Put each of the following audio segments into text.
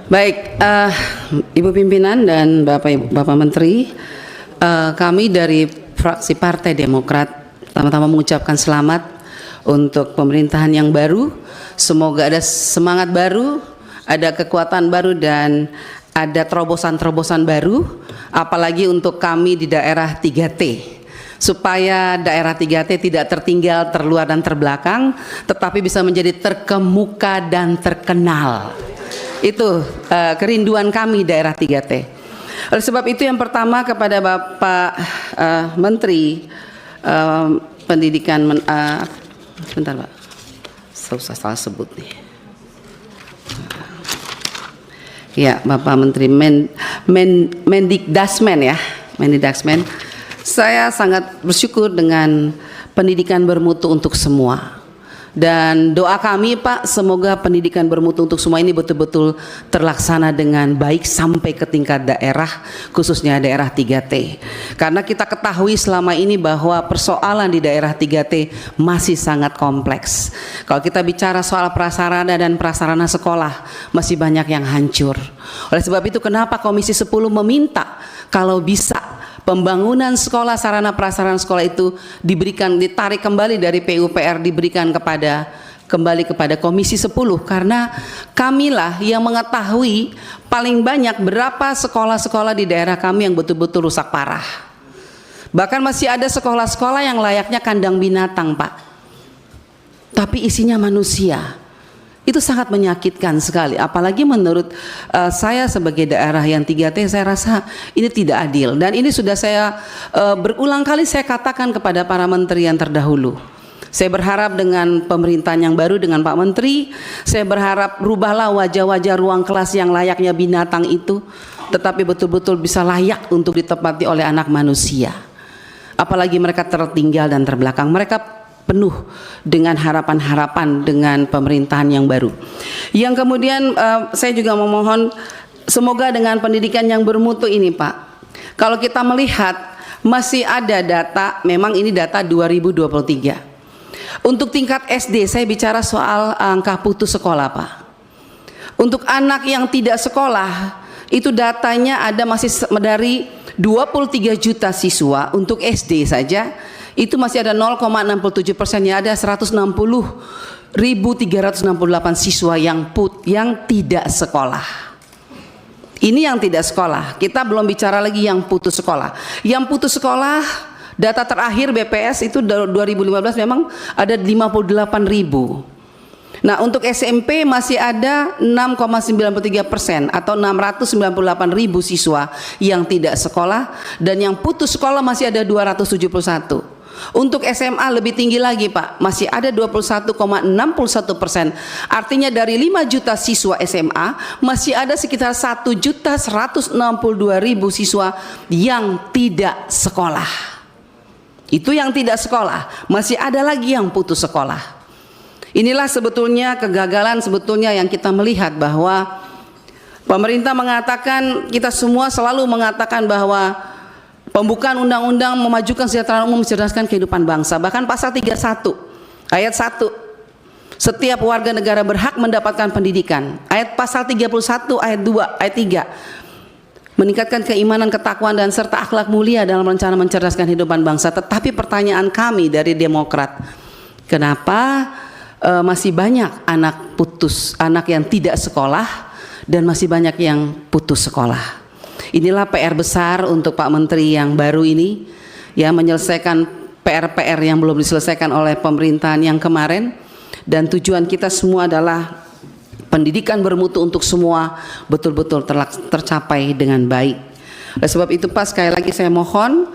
Baik, Ibu Pimpinan dan Bapak Menteri, kami dari fraksi Partai Demokrat pertama-tama mengucapkan selamat untuk pemerintahan yang baru. Semoga ada semangat baru, ada kekuatan baru dan ada terobosan-terobosan baru, apalagi untuk kami di daerah 3T. Supaya daerah 3T tidak tertinggal, terluar dan terbelakang, tetapi bisa menjadi terkemuka dan terkenal. Itu kerinduan kami daerah 3T. Oleh sebab itu yang pertama kepada Bapak Menteri Pendidikan, sebentar Pak, susah salah sebut nih. Ya, Bapak Menteri Mendikdasmen ya, Mendikdasmen. Saya sangat bersyukur dengan pendidikan bermutu untuk semua. Dan doa kami Pak, semoga pendidikan bermutu untuk semua ini betul-betul terlaksana dengan baik sampai ke tingkat daerah, khususnya daerah 3T. Karena kita ketahui selama ini bahwa persoalan di daerah 3T masih sangat kompleks. Kalau kita bicara soal prasarana dan prasarana sekolah, masih banyak yang hancur. Oleh sebab itu kenapa Komisi 10 meminta kalau bisa pembangunan sekolah, sarana prasarana sekolah itu ditarik kembali dari PUPR, diberikan kembali kepada Komisi 10, karena kamilah yang mengetahui paling banyak berapa sekolah-sekolah di daerah kami yang betul-betul rusak parah. Bahkan masih ada sekolah-sekolah yang layaknya kandang binatang Pak, tapi isinya manusia. Itu sangat menyakitkan sekali, apalagi menurut saya sebagai daerah yang 3T, saya rasa ini tidak adil. Dan ini sudah saya berulang kali saya katakan kepada para menteri yang terdahulu. Saya berharap dengan pemerintahan yang baru, dengan Pak Menteri, saya berharap rubahlah wajah-wajah ruang kelas yang layaknya binatang itu, tetapi betul-betul bisa layak untuk ditempati oleh anak manusia. Apalagi mereka tertinggal dan terbelakang, mereka penuh dengan harapan-harapan dengan pemerintahan yang baru. Yang kemudian saya juga memohon semoga dengan pendidikan yang bermutu ini Pak, kalau kita melihat masih ada data, memang ini data 2023. Untuk tingkat SD saya bicara soal angka putus sekolah Pak. Untuk anak yang tidak sekolah itu datanya ada masih dari 23 juta siswa untuk SD saja. Itu masih ada 0,67%, ya ada 160.368 siswa yang tidak sekolah. Ini yang tidak sekolah. Kita belum bicara lagi yang putus sekolah. Yang putus sekolah, data terakhir BPS itu 2015 memang ada 58.000. Nah untuk SMP masih ada 6,93% atau 698.000 siswa yang tidak sekolah, dan yang putus sekolah masih ada 271. Untuk SMA lebih tinggi lagi Pak, masih ada 21,61%. Artinya dari 5 juta siswa SMA masih ada sekitar 1.162.000 siswa yang tidak sekolah. Itu yang tidak sekolah, masih ada lagi yang putus sekolah. Inilah sebetulnya kegagalan sebetulnya yang kita melihat, bahwa pemerintah mengatakan, kita semua selalu mengatakan bahwa pembukaan undang-undang memajukan kesejahteraan umum, mencerdaskan kehidupan bangsa. Bahkan pasal 31 ayat 1, setiap warga negara berhak mendapatkan pendidikan. Ayat pasal 31 ayat 2 ayat 3, meningkatkan keimanan, ketakwaan dan serta akhlak mulia dalam rencana mencerdaskan kehidupan bangsa. Tetapi pertanyaan kami dari Demokrat, kenapa masih banyak anak yang tidak sekolah dan masih banyak yang putus sekolah? Inilah PR besar untuk Pak Menteri yang baru ini, ya, menyelesaikan PR-PR yang belum diselesaikan oleh pemerintahan yang kemarin. Dan tujuan kita semua adalah pendidikan bermutu untuk semua betul-betul tercapai dengan baik. Oleh sebab itu Pak, sekali lagi saya mohon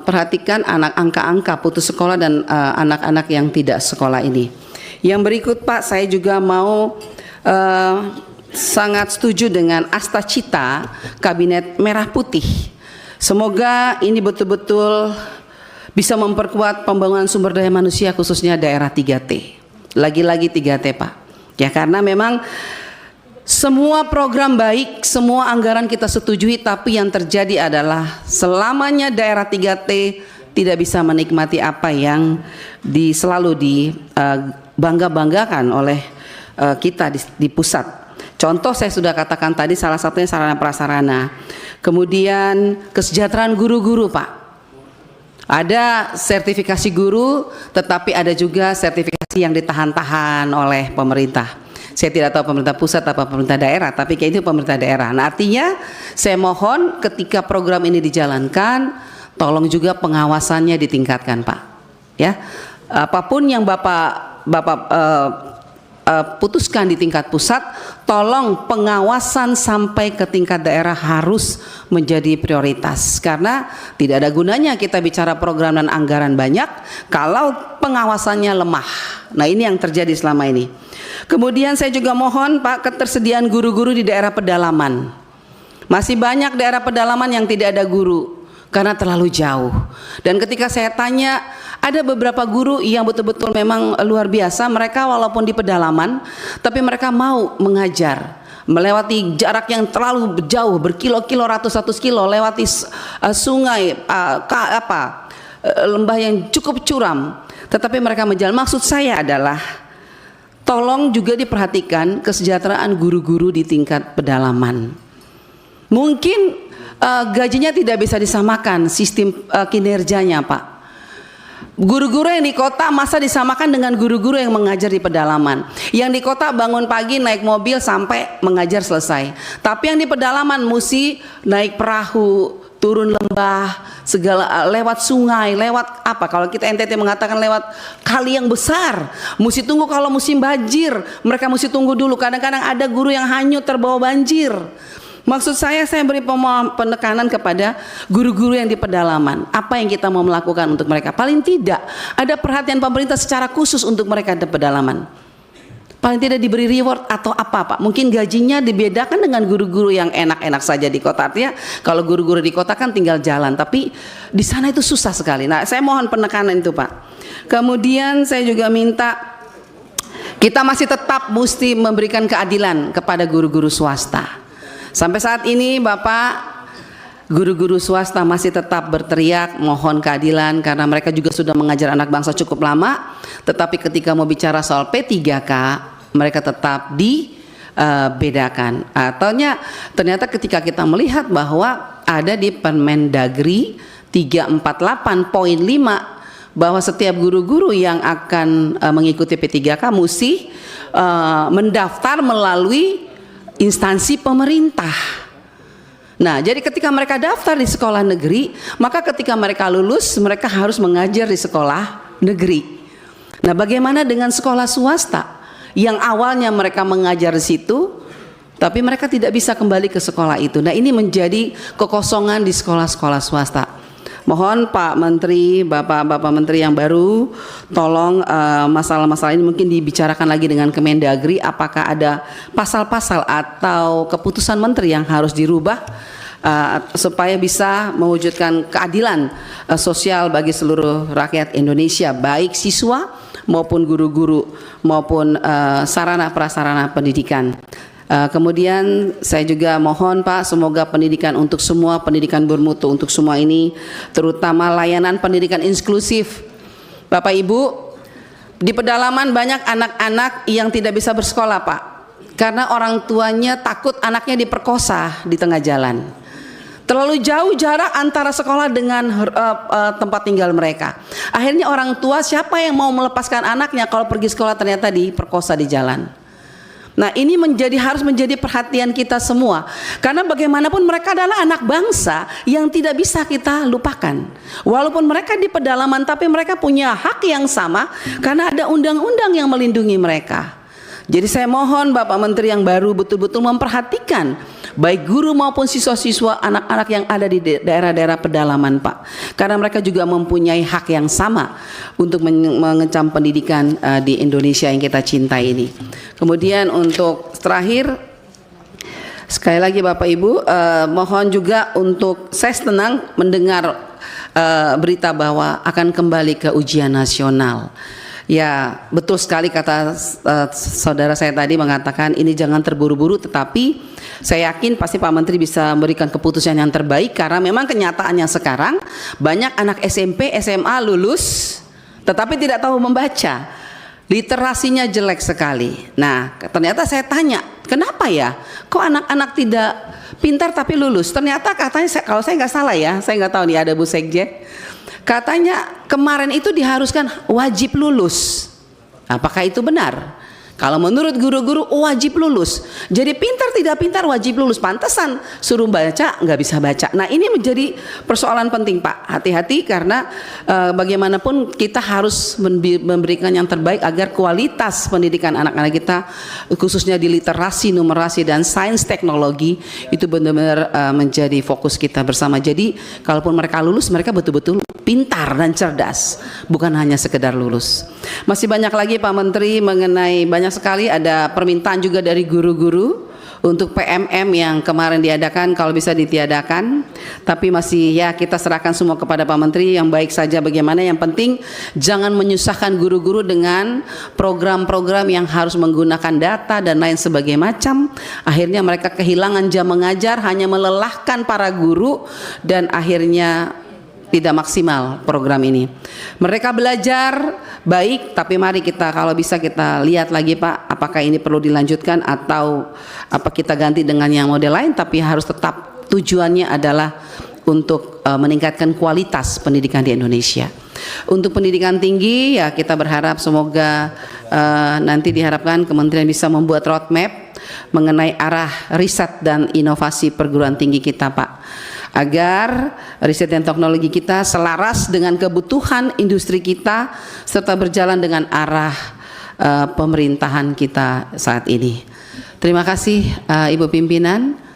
perhatikan angka-angka putus sekolah dan anak-anak yang tidak sekolah ini. Yang berikut Pak, saya juga mau sangat setuju dengan asta cita Kabinet Merah Putih. Semoga ini betul-betul bisa memperkuat pembangunan sumber daya manusia khususnya daerah 3T. Lagi-lagi 3T Pak. Ya, karena memang semua program baik, semua anggaran kita setujui, tapi yang terjadi adalah selamanya daerah 3T tidak bisa menikmati apa yang selalu dibangga-banggakan oleh kita di pusat. Contoh saya sudah katakan tadi, salah satunya sarana prasarana. Kemudian kesejahteraan guru-guru Pak. Ada sertifikasi guru, tetapi ada juga sertifikasi yang ditahan-tahan oleh pemerintah. Saya tidak tahu pemerintah pusat atau pemerintah daerah, tapi kayaknya itu pemerintah daerah. Nah, artinya saya mohon ketika program ini dijalankan, tolong juga pengawasannya ditingkatkan Pak. Ya, apapun yang Bapak putuskan di tingkat pusat, tolong pengawasan sampai ke tingkat daerah harus menjadi prioritas, karena tidak ada gunanya kita bicara program dan anggaran banyak kalau pengawasannya lemah. Nah, ini yang terjadi selama ini. Kemudian saya juga mohon Pak, ketersediaan guru-guru di daerah pedalaman. Masih banyak daerah pedalaman yang tidak ada guru karena terlalu jauh. Dan ketika saya tanya, ada beberapa guru yang betul-betul memang luar biasa, mereka walaupun di pedalaman tapi mereka mau mengajar melewati jarak yang terlalu jauh, berkilo-kilo, ratus kilo, lewati sungai, lembah yang cukup curam, tetapi mereka menjalan. Maksud saya adalah tolong juga diperhatikan kesejahteraan guru-guru di tingkat pedalaman. Mungkin gajinya tidak bisa disamakan sistem kinerjanya Pak. Guru-guru yang di kota masa disamakan dengan guru-guru yang mengajar di pedalaman. Yang di kota bangun pagi naik mobil sampai mengajar selesai. Tapi yang di pedalaman mesti naik perahu, turun lembah, segala lewat sungai, lewat apa? Kalau kita NTT mengatakan lewat kali yang besar. Mesti tunggu kalau musim banjir, mereka mesti tunggu dulu. Kadang-kadang ada guru yang hanyut terbawa banjir. Maksud saya beri penekanan kepada guru-guru yang di pedalaman. Apa yang kita mau melakukan untuk mereka? Paling tidak ada perhatian pemerintah secara khusus untuk mereka di pedalaman. Paling tidak diberi reward atau apa Pak? Mungkin gajinya dibedakan dengan guru-guru yang enak-enak saja di kota. Artinya kalau guru-guru di kota kan tinggal jalan, tapi di sana itu susah sekali. Nah, saya mohon penekanan itu Pak. Kemudian saya juga minta kita masih tetap mesti memberikan keadilan kepada guru-guru swasta. Sampai saat ini Bapak, guru-guru swasta masih tetap berteriak mohon keadilan karena mereka juga sudah mengajar anak bangsa cukup lama, tetapi ketika mau bicara soal P3K mereka tetap dibedakan. Ternyata ketika kita melihat bahwa ada di Permendagri 348.5 bahwa setiap guru-guru yang akan mengikuti P3K mesti mendaftar melalui instansi pemerintah. Nah, jadi ketika mereka daftar di sekolah negeri, maka ketika mereka lulus, mereka harus mengajar di sekolah negeri. Nah, bagaimana dengan sekolah swasta yang awalnya mereka mengajar di situ, tapi mereka tidak bisa kembali ke sekolah itu. Nah, ini menjadi kekosongan di sekolah-sekolah swasta. Mohon Pak Menteri, Bapak-Bapak Menteri yang baru, tolong masalah-masalah ini mungkin dibicarakan lagi dengan Kemendagri, apakah ada pasal-pasal atau keputusan Menteri yang harus dirubah supaya bisa mewujudkan keadilan sosial bagi seluruh rakyat Indonesia, baik siswa maupun guru-guru maupun sarana prasarana pendidikan. Kemudian saya juga mohon Pak, semoga pendidikan untuk semua, pendidikan bermutu untuk semua ini, terutama layanan pendidikan inklusif. Bapak Ibu, di pedalaman banyak anak-anak yang tidak bisa bersekolah Pak, karena orang tuanya takut anaknya diperkosa di tengah jalan. Terlalu jauh jarak antara sekolah dengan tempat tinggal mereka. Akhirnya orang tua, siapa yang mau melepaskan anaknya kalau pergi sekolah ternyata diperkosa di jalan. Nah, ini harus menjadi perhatian kita semua, karena bagaimanapun mereka adalah anak bangsa yang tidak bisa kita lupakan. Walaupun mereka di pedalaman, tapi mereka punya hak yang sama karena ada undang-undang yang melindungi mereka. Jadi saya mohon Bapak Menteri yang baru betul-betul memperhatikan baik guru maupun siswa-siswa anak-anak yang ada di daerah-daerah pedalaman Pak, karena mereka juga mempunyai hak yang sama untuk mengecam pendidikan di Indonesia yang kita cintai ini. Kemudian untuk terakhir, sekali lagi Bapak Ibu, mohon juga untuk saya senang mendengar berita bahwa akan kembali ke ujian nasional. Ya, betul sekali kata saudara saya tadi mengatakan ini jangan terburu-buru, tetapi saya yakin pasti Pak Menteri bisa memberikan keputusan yang terbaik, karena memang kenyataannya sekarang banyak anak SMP, SMA lulus tetapi tidak tahu membaca, literasinya jelek sekali. Nah, ternyata saya tanya Kenapa ya? Kok anak-anak tidak pintar tapi lulus? Ternyata katanya, kalau saya nggak salah ya, saya nggak tahu nih, ada Bu Sekjen, katanya kemarin itu diharuskan wajib lulus. Apakah itu benar? Kalau menurut guru-guru wajib lulus. Jadi pintar tidak pintar wajib lulus. Pantesan suruh baca nggak bisa baca. Nah, ini menjadi persoalan penting, Pak. Hati-hati karena bagaimanapun kita harus memberikan yang terbaik agar kualitas pendidikan anak-anak kita, khususnya di literasi, numerasi dan sains teknologi, itu benar-benar menjadi fokus kita bersama. Jadi kalaupun mereka lulus, mereka betul-betul pintar dan cerdas, bukan hanya sekedar lulus. Masih banyak lagi Pak Menteri mengenai, banyak sekali ada permintaan juga dari guru-guru untuk PMM yang kemarin diadakan, kalau bisa ditiadakan. Tapi masih ya, kita serahkan semua kepada Pak Menteri, yang baik saja bagaimana. Yang penting jangan menyusahkan guru-guru dengan program-program yang harus menggunakan data dan lain sebagainya macam. Akhirnya mereka kehilangan jam mengajar, hanya melelahkan para guru dan akhirnya tidak maksimal program ini. Mereka belajar baik, tapi mari kita, kalau bisa kita lihat lagi Pak, apakah ini perlu dilanjutkan atau apa kita ganti dengan yang model lain, tapi harus tetap tujuannya adalah untuk meningkatkan kualitas pendidikan di Indonesia. Untuk pendidikan tinggi ya, kita berharap semoga nanti diharapkan kementerian bisa membuat roadmap mengenai arah riset dan inovasi perguruan tinggi kita Pak, agar riset dan teknologi kita selaras dengan kebutuhan industri kita serta berjalan dengan arah pemerintahan kita saat ini. Terima kasih Ibu Pimpinan.